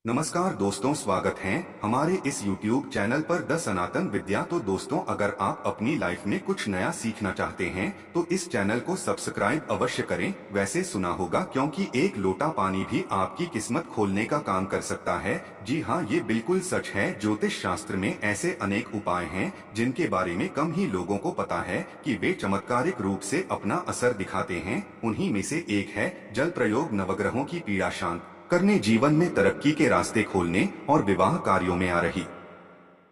नमस्कार दोस्तों, स्वागत है हमारे इस YouTube चैनल पर द सनातन विद्या। तो दोस्तों, अगर आप अपनी लाइफ में कुछ नया सीखना चाहते हैं तो इस चैनल को सब्सक्राइब अवश्य करें। वैसे सुना होगा, क्योंकि एक लोटा पानी भी आपकी किस्मत खोलने का काम कर सकता है। जी हाँ, ये बिल्कुल सच है। ज्योतिष शास्त्र में ऐसे अनेक उपाय हैं जिनके बारे में कम ही लोगों को पता है कि वे चमत्कारिक रूप से अपना असर दिखाते हैं। उन्हीं में से एक है जल प्रयोग। नवग्रहों की पीड़ा शांत करने, जीवन में तरक्की के रास्ते खोलने और विवाह कार्यों में आ रही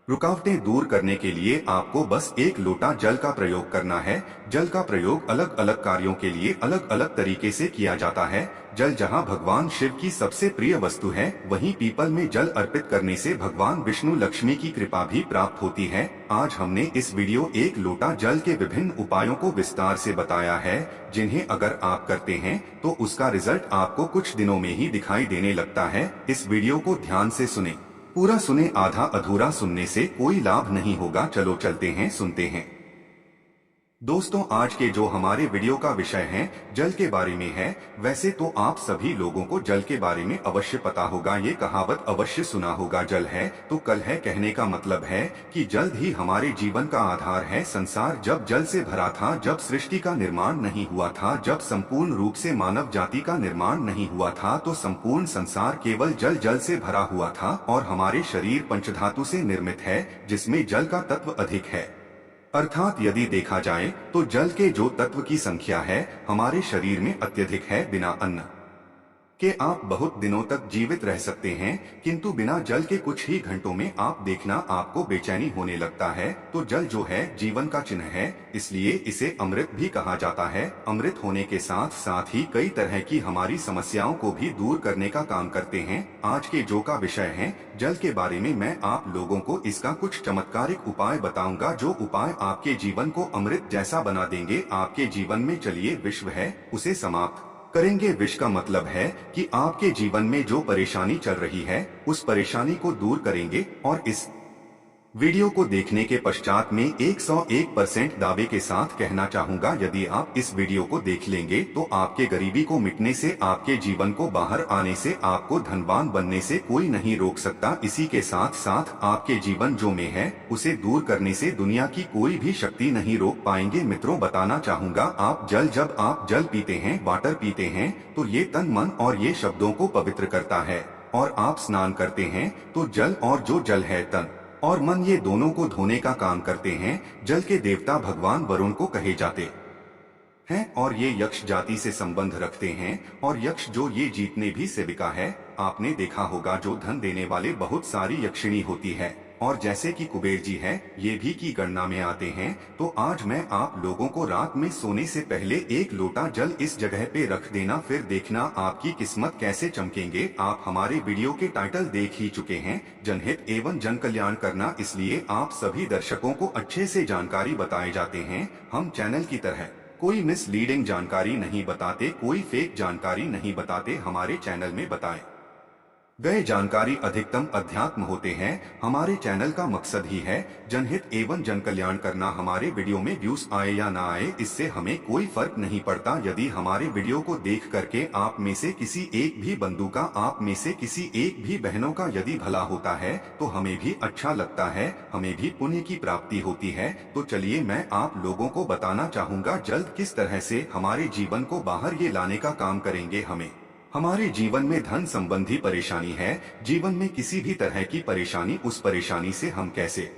रुकावटें दूर करने के लिए आपको बस एक लोटा जल का प्रयोग करना है। जल का प्रयोग अलग अलग कार्यों के लिए अलग अलग तरीके से किया जाता है। जल जहां भगवान शिव की सबसे प्रिय वस्तु है, वहीं पीपल में जल अर्पित करने से भगवान विष्णु लक्ष्मी की कृपा भी प्राप्त होती है। आज हमने इस वीडियो एक लोटा जल के विभिन्न उपायों को विस्तार से बताया है, जिन्हें अगर आप करते हैं तो उसका रिजल्ट आपको कुछ दिनों में ही दिखाई देने लगता है। इस वीडियो को ध्यान से सुने, पूरा सुने। आधा अधूरा सुनने से कोई लाभ नहीं होगा। चलो चलते हैं, सुनते हैं। दोस्तों, आज के जो हमारे वीडियो का विषय है जल के बारे में है। वैसे तो आप सभी लोगों को जल के बारे में अवश्य पता होगा, ये कहावत अवश्य सुना होगा, जल है तो कल है। कहने का मतलब है कि जल ही हमारे जीवन का आधार है। संसार जब जल से भरा था, जब सृष्टि का निर्माण नहीं हुआ था, जब संपूर्ण रूप से मानव जाति का निर्माण नहीं हुआ था, तो संपूर्ण संसार केवल जल जल से भरा हुआ था। और हमारे शरीर पंचधातु से निर्मित है, जिसमें जल का तत्व अधिक है। अर्थात यदि देखा जाए तो जल के जो तत्व की संख्या है हमारे शरीर में अत्यधिक है। बिना अन्न के आप बहुत दिनों तक जीवित रह सकते हैं, किंतु बिना जल के कुछ ही घंटों में आप देखना आपको बेचैनी होने लगता है। तो जल जो है जीवन का चिन्ह है, इसलिए इसे अमृत भी कहा जाता है। अमृत होने के साथ साथ ही कई तरह की हमारी समस्याओं को भी दूर करने का काम करते हैं। आज के जो का विषय है जल के बारे में, मैं आप लोगों को इसका कुछ चमत्कारिक उपाय बताऊंगा, जो उपाय आपके जीवन को अमृत जैसा बना देंगे। आपके जीवन में चलिए विश्व है उसे समाप्त करेंगे। विष का मतलब है कि आपके जीवन में जो परेशानी चल रही है उस परेशानी को दूर करेंगे। और इस वीडियो को देखने के पश्चात में 101% दावे के साथ कहना चाहूंगा, यदि आप इस वीडियो को देख लेंगे तो आपके गरीबी को मिटने से, आपके जीवन को बाहर आने से, आपको धनवान बनने से कोई नहीं रोक सकता। इसी के साथ साथ आपके जीवन जो में है उसे दूर करने से दुनिया की कोई भी शक्ति नहीं रोक पाएंगे। मित्रों, बताना चाहूंगा, जब आप जल पीते हैं, वाटर पीते हैं, तो ये तन मन और ये शब्दों को पवित्र करता है। और आप स्नान करते हैं तो जल और जो जल है तन और मन, ये दोनों को धोने का काम करते हैं। जल के देवता भगवान वरुण को कहे जाते हैं और ये यक्ष जाति से संबंध रखते हैं। और यक्ष जो ये जीतने भी सेविका है। आपने देखा होगा जो धन देने वाले बहुत सारी यक्षिणी होती है, और जैसे कि कुबेर जी है, ये भी की गणना में आते हैं। तो आज मैं आप लोगों को रात में सोने से पहले एक लोटा जल इस जगह पे रख देना, फिर देखना आपकी किस्मत कैसे चमकेंगे। आप हमारे वीडियो के टाइटल देख ही चुके हैं, जनहित एवं जन कल्याण करना, इसलिए आप सभी दर्शकों को अच्छे से जानकारी बताए जाते हैं। हम चैनल की तरह कोई मिसलीडिंग जानकारी नहीं बताते, कोई फेक जानकारी नहीं बताते। हमारे चैनल में बताए गए जानकारी अधिकतम अध्यात्म होते हैं। हमारे चैनल का मकसद ही है जनहित एवं जन कल्याण करना। हमारे वीडियो में व्यूज आए या ना आए, इससे हमें कोई फर्क नहीं पड़ता। यदि हमारे वीडियो को देख करके आप में से किसी एक भी बंधु का, आप में से किसी एक भी बहनों का यदि भला होता है तो हमें भी अच्छा लगता है, हमें भी पुण्य की प्राप्ति होती है। तो चलिए मैं आप लोगों को बताना चाहूंगा जल्द किस तरह से हमारे जीवन को बाहर ये लाने का काम करेंगे। हमारे जीवन में धन संबंधी परेशानी है, जीवन में किसी भी तरह की परेशानी, उस परेशानी से हम कैसे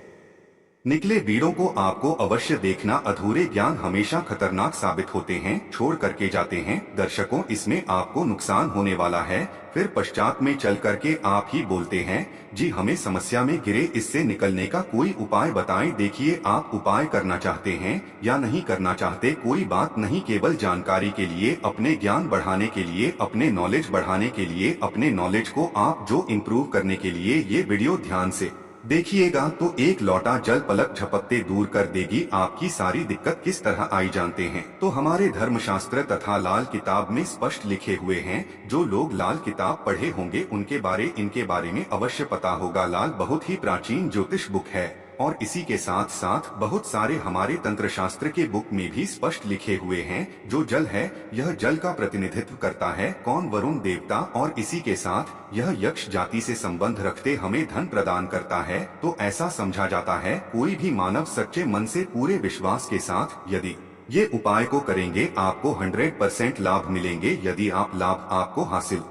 निकले, वीडियो को आपको अवश्य देखना। अधूरे ज्ञान हमेशा खतरनाक साबित होते हैं, छोड़ करके जाते हैं। दर्शकों, इसमें आपको नुकसान होने वाला है। फिर पश्चात में चल करके आप ही बोलते हैं, जी हमें समस्या में गिरे, इससे निकलने का कोई उपाय बताएं। देखिए, आप उपाय करना चाहते हैं या नहीं करना चाहते, कोई बात नहीं, केवल जानकारी के लिए, अपने ज्ञान बढ़ाने के लिए, अपने नॉलेज बढ़ाने के लिए, अपने नॉलेज को आप जो इम्प्रूव करने के लिए ये वीडियो ध्यान से देखिएगा तो एक लोटा जल पलक झपकते दूर कर देगी। आपकी सारी दिक्कत किस तरह आई जानते हैं? तो हमारे धर्मशास्त्र तथा लाल किताब में स्पष्ट लिखे हुए हैं। जो लोग लाल किताब पढ़े होंगे इनके बारे में अवश्य पता होगा। लाल बहुत ही प्राचीन ज्योतिष बुक है और इसी के साथ साथ बहुत सारे हमारे तंत्र शास्त्र के बुक में भी स्पष्ट लिखे हुए हैं। जो जल है यह जल का प्रतिनिधित्व करता है कौन, वरुण देवता, और इसी के साथ यह यक्ष जाति से संबंध रखते हमें धन प्रदान करता है। तो ऐसा समझा जाता है कोई भी मानव सच्चे मन से पूरे विश्वास के साथ यदि ये उपाय को करेंगे आपको 100% लाभ मिलेंगे। यदि आप लाभ आपको हासिल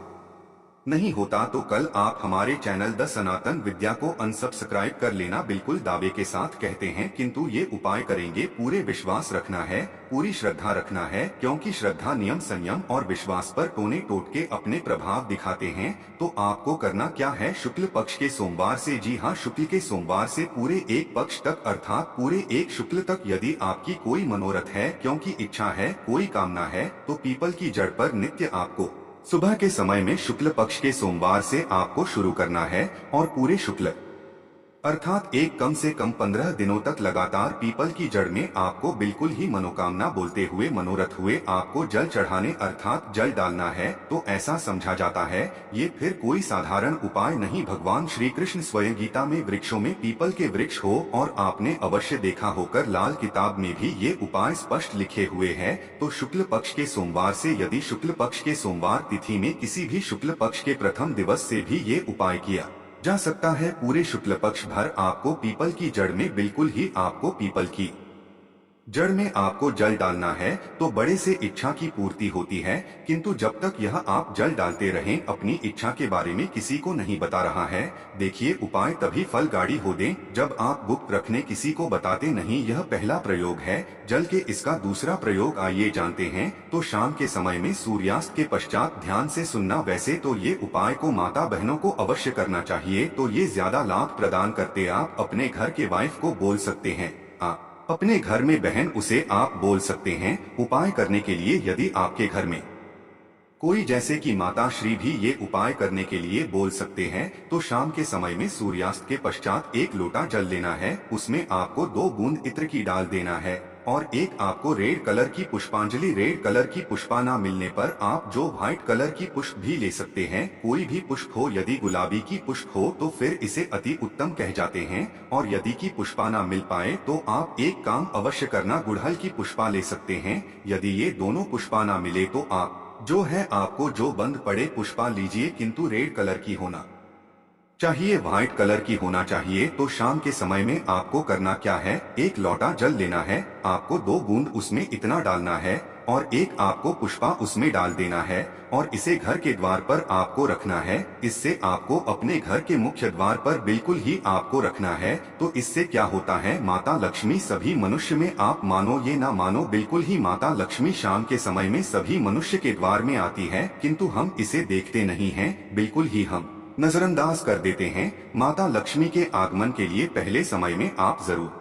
नहीं होता तो कल आप हमारे चैनल द सनातन विद्या को अनसब्सक्राइब कर लेना, बिल्कुल दावे के साथ कहते हैं। किंतु ये उपाय करेंगे पूरे विश्वास रखना है, पूरी श्रद्धा रखना है, क्योंकि श्रद्धा नियम संयम और विश्वास पर टोने टोटके अपने प्रभाव दिखाते हैं। तो आपको करना क्या है, शुक्ल पक्ष के सोमवार से, जी हाँ शुक्ल के सोमवार से पूरे एक पक्ष तक अर्थात पूरे एक शुक्ल तक यदि आपकी कोई मनोरथ है, क्योंकि इच्छा है, कोई कामना है, तो पीपल की जड़ पर नित्य आपको सुबह के समय में शुक्ल पक्ष के सोमवार से आपको शुरू करना है और पूरे शुक्ल अर्थात एक कम से कम 15 दिनों तक लगातार पीपल की जड़ में आपको बिल्कुल ही मनोकामना बोलते हुए मनोरथ हुए आपको जल चढ़ाने अर्थात जल डालना है। तो ऐसा समझा जाता है ये फिर कोई साधारण उपाय नहीं, भगवान श्री कृष्ण स्वयं गीता में वृक्षों में पीपल के वृक्ष हो और आपने अवश्य देखा होकर लाल किताब में भी ये उपाय स्पष्ट लिखे हुए हैं। तो शुक्ल पक्ष के सोमवार से, यदि शुक्ल पक्ष के सोमवार तिथि में किसी भी शुक्ल पक्ष के प्रथम दिवस से भी ये उपाय किया जा सकता है। पूरे शुक्ल पक्ष भर आपको पीपल की जड़ में बिल्कुल ही आपको पीपल की जड़ में आपको जल डालना है। तो बड़े से इच्छा की पूर्ति होती है, किंतु जब तक यह आप जल डालते रहें अपनी इच्छा के बारे में किसी को नहीं बता रहा है। देखिए उपाय तभी फल गाड़ी हो दे जब आप गुप्त रखने किसी को बताते नहीं। यह पहला प्रयोग है जल के, इसका दूसरा प्रयोग आइए जानते हैं। तो शाम के समय में सूर्यास्त के पश्चात ध्यान से सुनना। वैसे तो ये उपाय को माता बहनों को अवश्य करना चाहिए, तो ये ज्यादा लाभ प्रदान करते। आप अपने घर के वाइफ को बोल सकते हैं, आप अपने घर में बहन उसे आप बोल सकते हैं उपाय करने के लिए। यदि आपके घर में कोई जैसे कि माता श्री भी ये उपाय करने के लिए बोल सकते हैं। तो शाम के समय में सूर्यास्त के पश्चात एक लोटा जल लेना है, उसमें आपको 2 बूंद इत्र की डाल देना है और एक आपको रेड कलर की पुष्पांजलि। रेड कलर की पुष्पा ना मिलने पर आप जो व्हाइट कलर की पुष्प भी ले सकते हैं, कोई भी पुष्प हो। यदि गुलाबी की पुष्प हो तो फिर इसे अति उत्तम कह जाते हैं, और यदि की पुष्पा ना मिल पाए तो आप एक काम अवश्य करना, गुड़हल की पुष्पा ले सकते हैं। यदि ये दोनों पुष्पा ना मिले तो आप जो है आपको जो बंद पड़े पुष्पा लीजिए, किंतु रेड कलर की होना चाहिए, व्हाइट कलर की होना चाहिए। तो शाम के समय में आपको करना क्या है, एक लोटा जल लेना है, आपको 2 बूंद उसमें इतना डालना है और एक आपको पुष्पा उसमें डाल देना है और इसे घर के द्वार पर आपको रखना है। इससे आपको अपने घर के मुख्य द्वार पर बिल्कुल ही आपको रखना है। तो इससे क्या होता है, माता लक्ष्मी सभी मनुष्य में, आप मानो ये ना मानो, बिल्कुल ही माता लक्ष्मी शाम के समय में सभी मनुष्य के द्वार में आती है, किंतु हम इसे देखते नहीं हैं, बिल्कुल ही हम नजरअंदाज कर देते हैं। माता लक्ष्मी के आगमन के लिए पहले समय में आप जरूर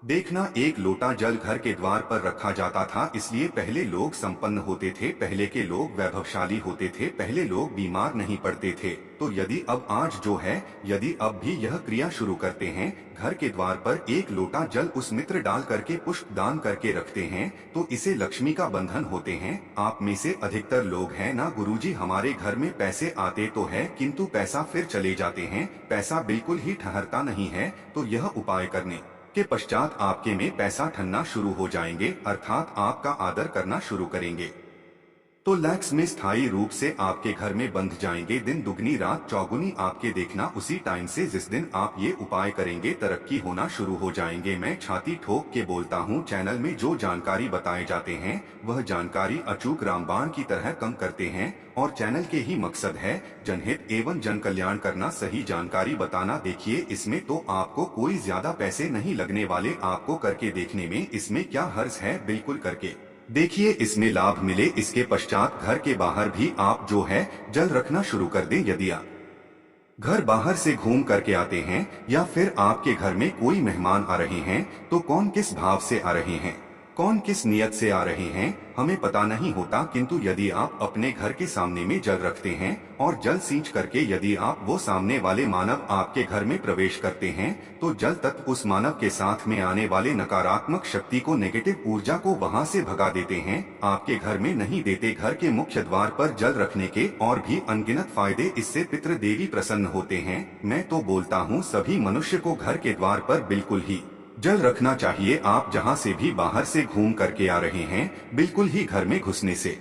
देखना एक लोटा जल घर के द्वार पर रखा जाता था, इसलिए पहले लोग संपन्न होते थे, पहले के लोग वैभवशाली होते थे, पहले लोग बीमार नहीं पड़ते थे। तो यदि अब आज जो है, यदि अब भी यह क्रिया शुरू करते हैं, घर के द्वार पर एक लोटा जल उस मित्र डाल करके पुष्प दान करके रखते हैं, तो इसे लक्ष्मी का बंधन होते हैं। आप में से अधिकतर लोग हैं ना, गुरुजी हमारे घर में पैसे आते तो है किंतु पैसा फिर चले जाते हैं, पैसा बिल्कुल ही ठहरता नहीं है। तो यह उपाय करने के पश्चात आपके में पैसा ठनना शुरू हो जाएंगे, अर्थात आपका आदर करना शुरू करेंगे। तो लैक्स में स्थायी रूप से आपके घर में बंध जाएंगे। दिन दुगनी रात चौगुनी आपके देखना उसी टाइम से जिस दिन आप ये उपाय करेंगे तरक्की होना शुरू हो जाएंगे। मैं छाती ठोक के बोलता हूँ, चैनल में जो जानकारी बताए जाते हैं वह जानकारी अचूक रामबाण की तरह कम करते हैं और चैनल के ही मकसद है जनहित एवं जन कल्याण करना, सही जानकारी बताना। देखिए इसमें तो आपको कोई ज्यादा पैसे नहीं लगने वाले, आपको करके देखने में इसमें क्या हर्ज है, बिल्कुल करके देखिए इसमें लाभ मिले। इसके पश्चात घर के बाहर भी आप जो है जल रखना शुरू कर दें। यदि आप घर बाहर से घूम करके आते हैं या फिर आपके घर में कोई मेहमान आ रहे हैं तो कौन किस भाव से आ रहे हैं, कौन किस नियत से आ रहे हैं हमें पता नहीं होता, किंतु यदि आप अपने घर के सामने में जल रखते हैं और जल सींच करके यदि आप वो सामने वाले मानव आपके घर में प्रवेश करते हैं तो जल तत्व उस मानव के साथ में आने वाले नकारात्मक शक्ति को, नेगेटिव ऊर्जा को वहां से भगा देते हैं, आपके घर में नहीं देते। घर के मुख्य द्वार पर जल रखने के और भी अनगिनत फायदे, इससे पितृ देवी प्रसन्न होते हैं। मैं तो बोलता हूँ सभी मनुष्य को घर के द्वार पर बिल्कुल ही जल रखना चाहिए। आप जहां से भी बाहर से घूम करके आ रहे हैं, बिल्कुल ही घर में घुसने से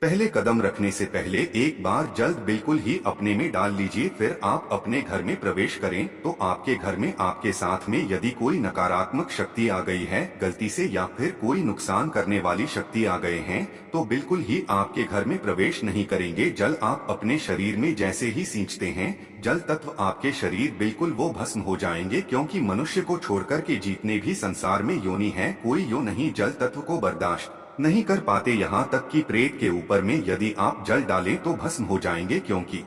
पहले, कदम रखने से पहले एक बार जल बिल्कुल ही अपने में डाल लीजिए। फिर आप अपने घर में प्रवेश करें तो आपके घर में आपके साथ में यदि कोई नकारात्मक शक्ति आ गई है गलती से, या फिर कोई नुकसान करने वाली शक्ति आ गए हैं, तो बिल्कुल ही आपके घर में प्रवेश नहीं करेंगे। जल आप अपने शरीर में जैसे ही सींचते हैं, जल तत्व आपके शरीर बिल्कुल वो भस्म हो जाएंगे, क्योंकि मनुष्य को छोड़कर के जितने भी संसार में योनि है, कोई यो नहीं जल तत्व को बर्दाश्त नहीं कर पाते। यहाँ तक कि प्रेत के ऊपर में यदि आप जल डालें तो भस्म हो जाएंगे, क्योंकि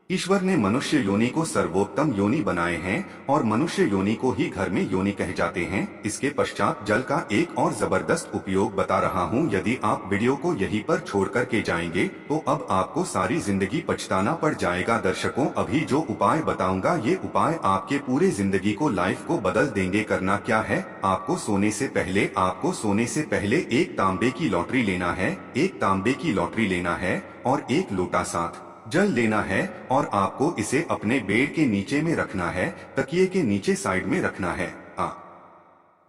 ईश्वर ने मनुष्य योनि को सर्वोत्तम योनि बनाए हैं और मनुष्य योनि को ही घर में योनि कह जाते हैं। इसके पश्चात जल का एक और जबरदस्त उपयोग बता रहा हूँ। यदि आप वीडियो को यहीं पर छोड़ कर के जाएंगे तो अब आपको सारी जिंदगी पछताना पड़ जाएगा। दर्शकों, अभी जो उपाय बताऊंगा ये उपाय आपके पूरे जिंदगी को, लाइफ को बदल देंगे। करना क्या है, आपको सोने से पहले एक तांबे की लॉटरी लेना है, एक तांबे की लॉटरी लेना है और एक लोटा साथ जल लेना है और आपको इसे अपने बेड के नीचे में रखना है, तकिए के नीचे साइड में रखना है।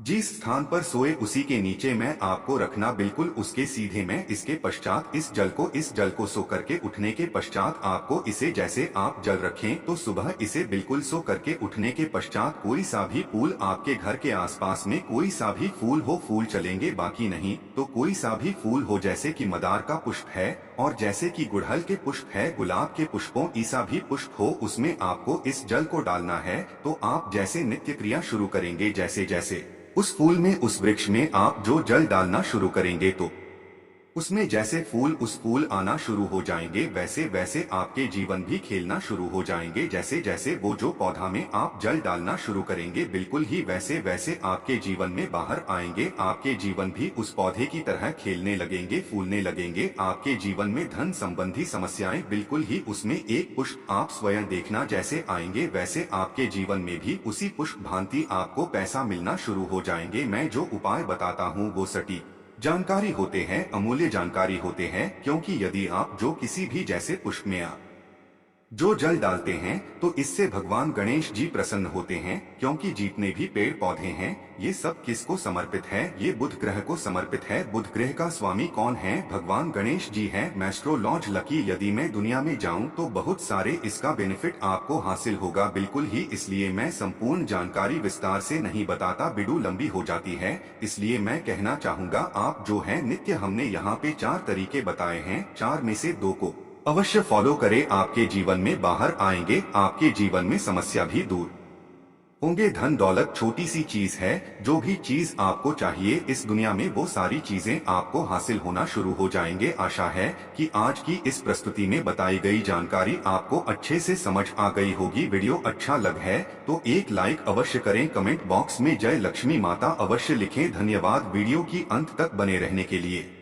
जिस स्थान पर सोए उसी के नीचे में आपको रखना, बिल्कुल उसके सीधे में। इसके पश्चात इस जल को सो करके उठने के पश्चात आपको इसे, जैसे आप जल रखें तो सुबह इसे बिल्कुल सो करके उठने के पश्चात कोई सा भी फूल आपके घर के आसपास में कोई सा भी फूल हो, फूल चलेंगे, बाकी नहीं तो कोई सा भी फूल हो, जैसे कि मंदार का पुष्प है और जैसे कि गुड़हल के पुष्प है, गुलाब के पुष्पों ईसा भी पुष्प हो, उसमें आपको इस जल को डालना है। तो आप जैसे नित्य क्रिया शुरू करेंगे, जैसे जैसे उस फूल में, उस वृक्ष में आप जो जल डालना शुरू करेंगे तो उसमें जैसे फूल आना शुरू हो जाएंगे, वैसे वैसे आपके जीवन भी खेलना शुरू हो जाएंगे। जैसे जैसे वो जो पौधा में आप जल डालना शुरू करेंगे, बिल्कुल ही वैसे वैसे आपके जीवन में बाहर आएंगे। आपके जीवन भी उस पौधे की तरह खेलने लगेंगे, फूलने लगेंगे। आपके जीवन में धन संबंधी समस्याएं बिल्कुल ही उसमें एक पुष्प आप स्वयं देखना जैसे आएंगे, वैसे आपके जीवन में भी उसी पुष्प भांति आपको पैसा मिलना शुरू हो जाएंगे। मैं जो उपाय बताता हूँ वो सटीक जानकारी होते हैं, अमूल्य जानकारी होते हैं, क्योंकि यदि आप जो किसी भी जैसे पुष्प में जो जल डालते हैं तो इससे भगवान गणेश जी प्रसन्न होते हैं, क्योंकि जितने भी पेड़ पौधे हैं ये सब किसको समर्पित है, ये बुध ग्रह को समर्पित है। बुध ग्रह का स्वामी कौन है, भगवान गणेश जी हैं। मैस्ट्रोलॉज लकी, यदि मैं दुनिया में जाऊं तो बहुत सारे इसका बेनिफिट आपको हासिल होगा, बिल्कुल ही। इसलिए मैं संपूर्ण जानकारी विस्तार से नहीं बताता, वीडियो लंबी हो जाती है, इसलिए मैं कहना चाहूंगा आप जो है नित्य, हमने यहाँ पे 4 तरीके बताए हैं, 4 में से 2 को अवश्य फॉलो करें, आपके जीवन में बाहर आएंगे, आपके जीवन में समस्या भी दूर होंगे। धन दौलत छोटी सी चीज है, जो भी चीज आपको चाहिए इस दुनिया में वो सारी चीजें आपको हासिल होना शुरू हो जाएंगे। आशा है कि आज की इस प्रस्तुति में बताई गई जानकारी आपको अच्छे से समझ आ गई होगी। वीडियो अच्छा लग है तो एक लाइक अवश्य करें, कमेंट बॉक्स में जय लक्ष्मी माता अवश्य लिखें। धन्यवाद वीडियो की अंत तक बने रहने के लिए।